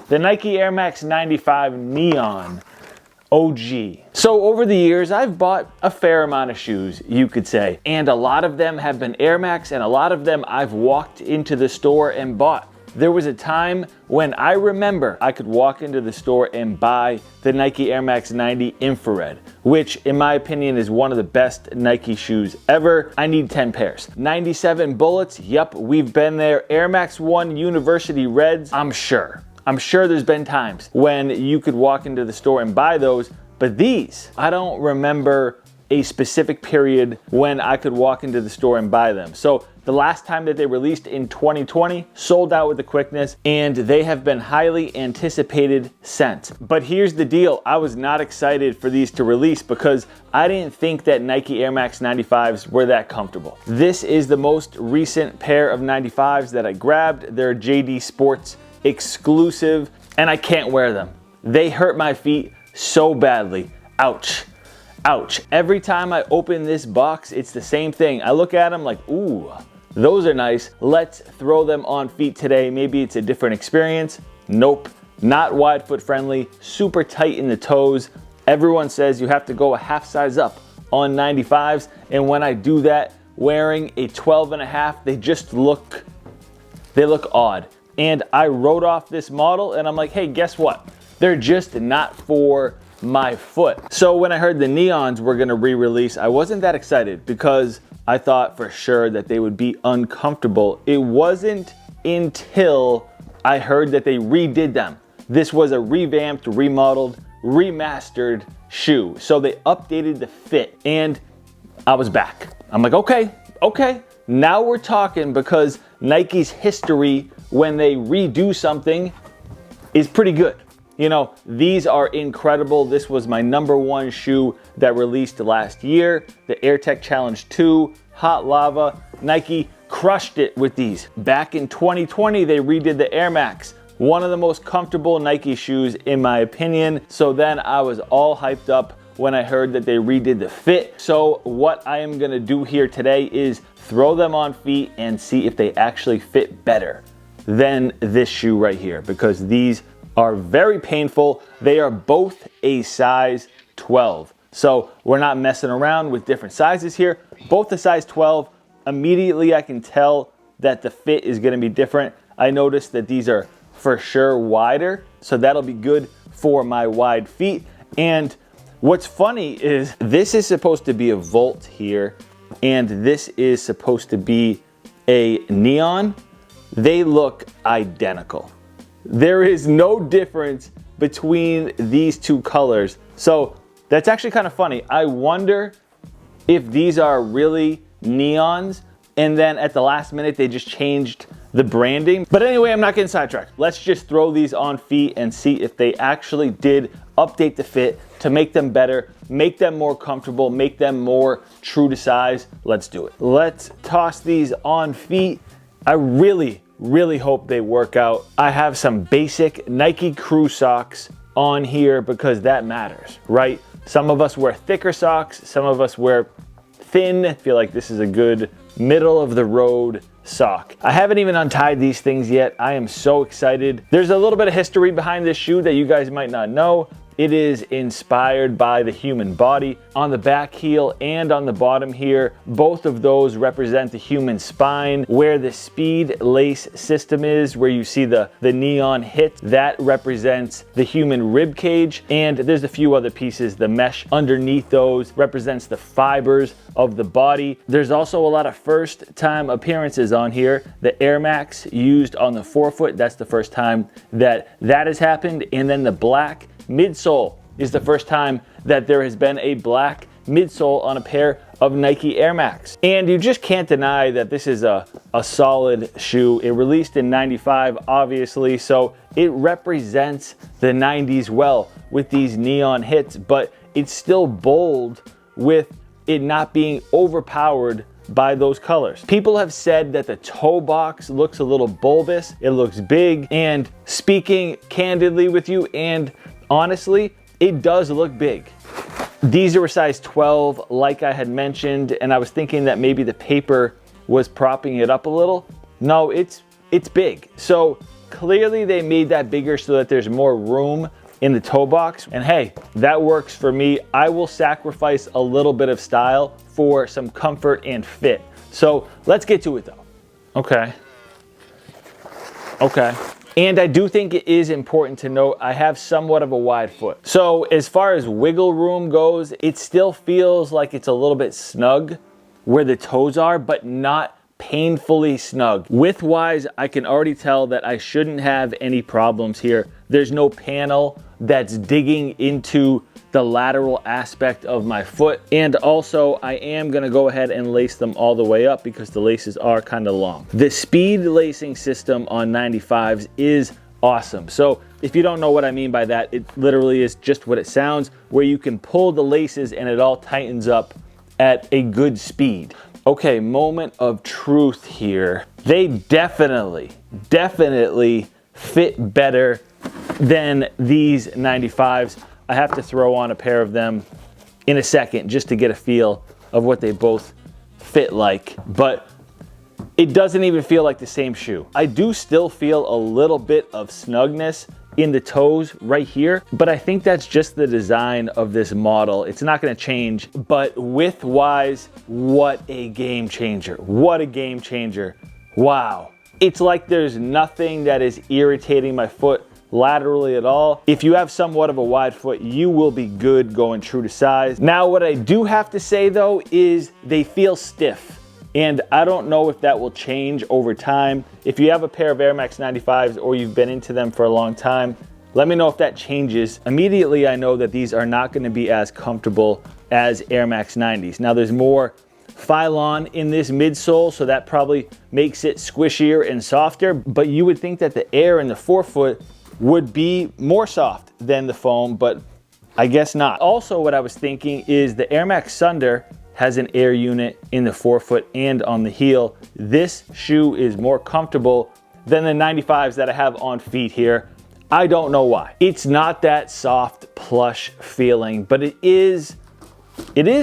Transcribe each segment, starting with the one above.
the Nike Air Max 95 Neon OG. So over the years, I've bought a fair amount of shoes, you could say, and a lot of them have been Air Max, and a lot of them I've walked into the store and bought. There was a time when I remember I could walk into the store and buy the Nike Air Max 90 Infrared, which in my opinion is one of the best Nike shoes ever. I need 10 pairs. 97 bullets, yep, we've been there. Air Max 1 University Reds, I'm sure there's been times when you could walk into the store and buy those, but these, I don't remember a specific period when I could walk into the store and buy them. So the last time that they released in 2020, sold out with the quickness, and they have been highly anticipated since. But here's the deal, I was not excited for these to release because I didn't think that Nike Air Max 95s were that comfortable. This is the most recent pair of 95s that I grabbed. They're JD Sports exclusive, and I can't wear them. They hurt my feet so badly. Ouch. Ouch. Every time I open this box, it's the same thing. I look at them like, ooh, those are nice. Let's throw them on feet today. Maybe it's a different experience. Nope, not wide foot friendly, super tight in the toes. Everyone says you have to go a half size up on 95s, and when I do that, wearing a 12.5, they look odd. And I wrote off this model and I'm like, hey, guess what? They're just not for my foot. So when I heard the Neons were gonna re-release, I wasn't that excited because I thought for sure that they would be uncomfortable. It wasn't until I heard that they redid them. This was a revamped, remodeled, remastered shoe. So they updated the fit and I was back. I'm like, okay, now we're talking, because Nike's history when they redo something is pretty good. You know, these are incredible. This was my #1 shoe that released last year, the AirTech Challenge 2, Hot Lava. Nike crushed it with these. Back in 2020, they redid the Air Max, one of the most comfortable Nike shoes in my opinion. So then I was all hyped up when I heard that they redid the fit. So what I am gonna do here today is throw them on feet and see if they actually fit better than this shoe right here, because these are very painful. They are both a size 12. So we're not messing around with different sizes here. Both a size 12. Immediately I can tell that the fit is gonna be different. I noticed that these are for sure wider, so that'll be good for my wide feet. And what's funny is this is supposed to be a Volt here, and this is supposed to be a Neon. They look identical. There is no difference between these two colors. So that's actually kind of funny. I wonder if these are really Neons and then at the last minute they just changed the branding. But anyway, I'm not getting sidetracked. Let's just throw these on feet and see if they actually did update the fit to make them better, make them more comfortable, make them more true to size. Let's do it. Let's toss these on feet. I really hope they work out. I have some basic Nike Crew socks on here because that matters, right? Some of us wear thicker socks, some of us wear thin. I feel like this is a good middle of the road sock. I haven't even untied these things yet. I am so excited. There's a little bit of history behind this shoe that you guys might not know. It is inspired by the human body. On the back heel and on the bottom here, both of those represent the human spine. Where the speed lace system is, where you see the neon hit, that represents the human rib cage. And there's a few other pieces. The mesh underneath those represents the fibers of the body. There's also a lot of first time appearances on here. The Air Max used on the forefoot, that's the first time that has happened. And then the black midsole is the first time that there has been a black midsole on a pair of Nike Air Max. And you just can't deny that this is a solid shoe. It released in 95, obviously, so it represents the 90s well with these neon hits, but it's still bold with it not being overpowered by those colors. People have said that the toe box looks a little bulbous, it looks big, and speaking candidly with you and honestly, it does look big. These are a size 12, like I had mentioned, and I was thinking that maybe the paper was propping it up a little. No, it's big. So clearly they made that bigger so that there's more room in the toe box. And hey, that works for me. I will sacrifice a little bit of style for some comfort and fit. So let's get to it though. Okay. And I do think it is important to note I have somewhat of a wide foot. So as far as wiggle room goes, it still feels like it's a little bit snug where the toes are, but not painfully snug. Width-wise, I can already tell that I shouldn't have any problems here. There's no panel that's digging into the lateral aspect of my foot. And also, I am gonna go ahead and lace them all the way up because the laces are kind of long. The speed lacing system on 95s is awesome. So if you don't know what I mean by that, it literally is just what it sounds, where you can pull the laces and it all tightens up at a good speed. Okay, moment of truth here. They definitely fit better than these 95s. I have to throw on a pair of them in a second just to get a feel of what they both fit like, but it doesn't even feel like the same shoe. I do still feel a little bit of snugness in the toes right here, but I think that's just the design of this model. It's not gonna change, but width-wise, what a game changer. What a game changer. Wow. It's like there's nothing that is irritating my foot laterally at all. If you have somewhat of a wide foot, you will be good going true to size. Now, what I do have to say though is they feel stiff. And I don't know if that will change over time. If you have a pair of Airmax 95s or you've been into them for a long time, let me know if that changes. Immediately, I know that these are not gonna be as comfortable as Airmax 90s. Now there's more Phylon in this midsole, so that probably makes it squishier and softer, but you would think that the air in the forefoot would be more soft than the foam, but I guess not. Also, what I was thinking is the Airmax Sunder has an air unit in the forefoot and on the heel. This shoe is more comfortable than the 95s that I have on feet here. I don't know why. It's not that soft, plush feeling, but it is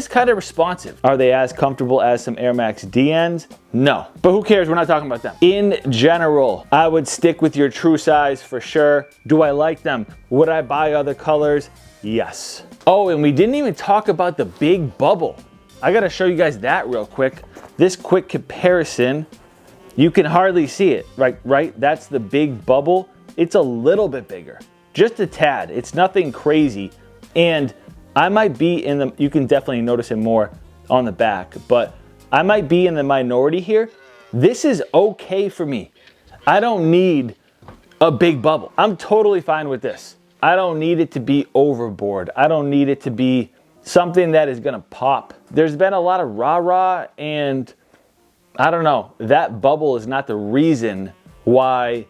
kind of responsive. Are they as comfortable as some Airmax DNs? No, but who cares? We're not talking about them. In general, I would stick with your true size for sure. Do I like them? Would I buy other colors? Yes. Oh, and we didn't even talk about the big bubble. I gotta show you guys that real quick. This quick comparison, you can hardly see it, right? That's the big bubble. It's a little bit bigger, just a tad. It's nothing crazy. And I might be in the, you can definitely notice it more on the back, but I might be in the minority here. This is okay for me. I don't need a big bubble. I'm totally fine with this. I don't need it to be overboard. I don't need it to be something that is gonna pop. There's been a lot of rah-rah, and I don't know, that bubble is not the reason why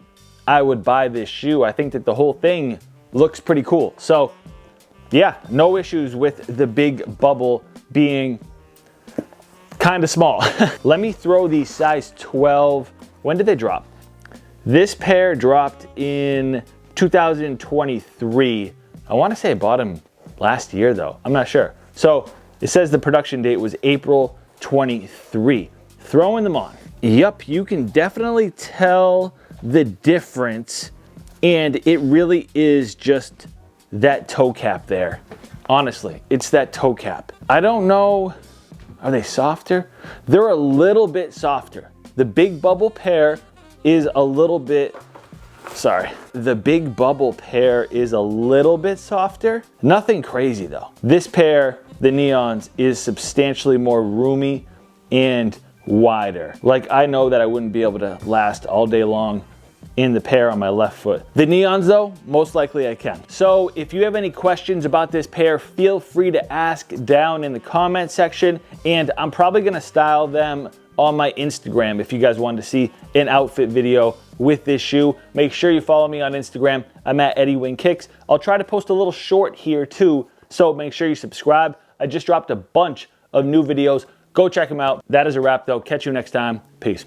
I would buy this shoe. I think that the whole thing looks pretty cool. So yeah, no issues with the big bubble being kind of small. Let me throw these size 12. When did they drop? This pair dropped in 2023. I wanna say I bought them last year though, I'm not sure. So it says the production date was April 23. Throwing them on. Yup, you can definitely tell the difference, and it really is just that toe cap there. Honestly, it's that toe cap. I don't know, are they softer? They're a little bit softer. The big bubble pair is a little bit, the big bubble pair is a little bit softer. Nothing crazy though. This pair, the Neons, is substantially more roomy and wider. Like, I know that I wouldn't be able to last all day long in the pair on my left foot. The Neons though, most likely I can. So if you have any questions about this pair, feel free to ask down in the comment section, and I'm probably gonna style them on my Instagram. If you guys wanted to see an outfit video with this shoe, make sure you follow me on Instagram. I'm at Eddie Wing Kicks. I'll try to post a little short here too, so make sure you subscribe. I just dropped a bunch of new videos. Go check them out. That is a wrap though. Catch you next time. Peace.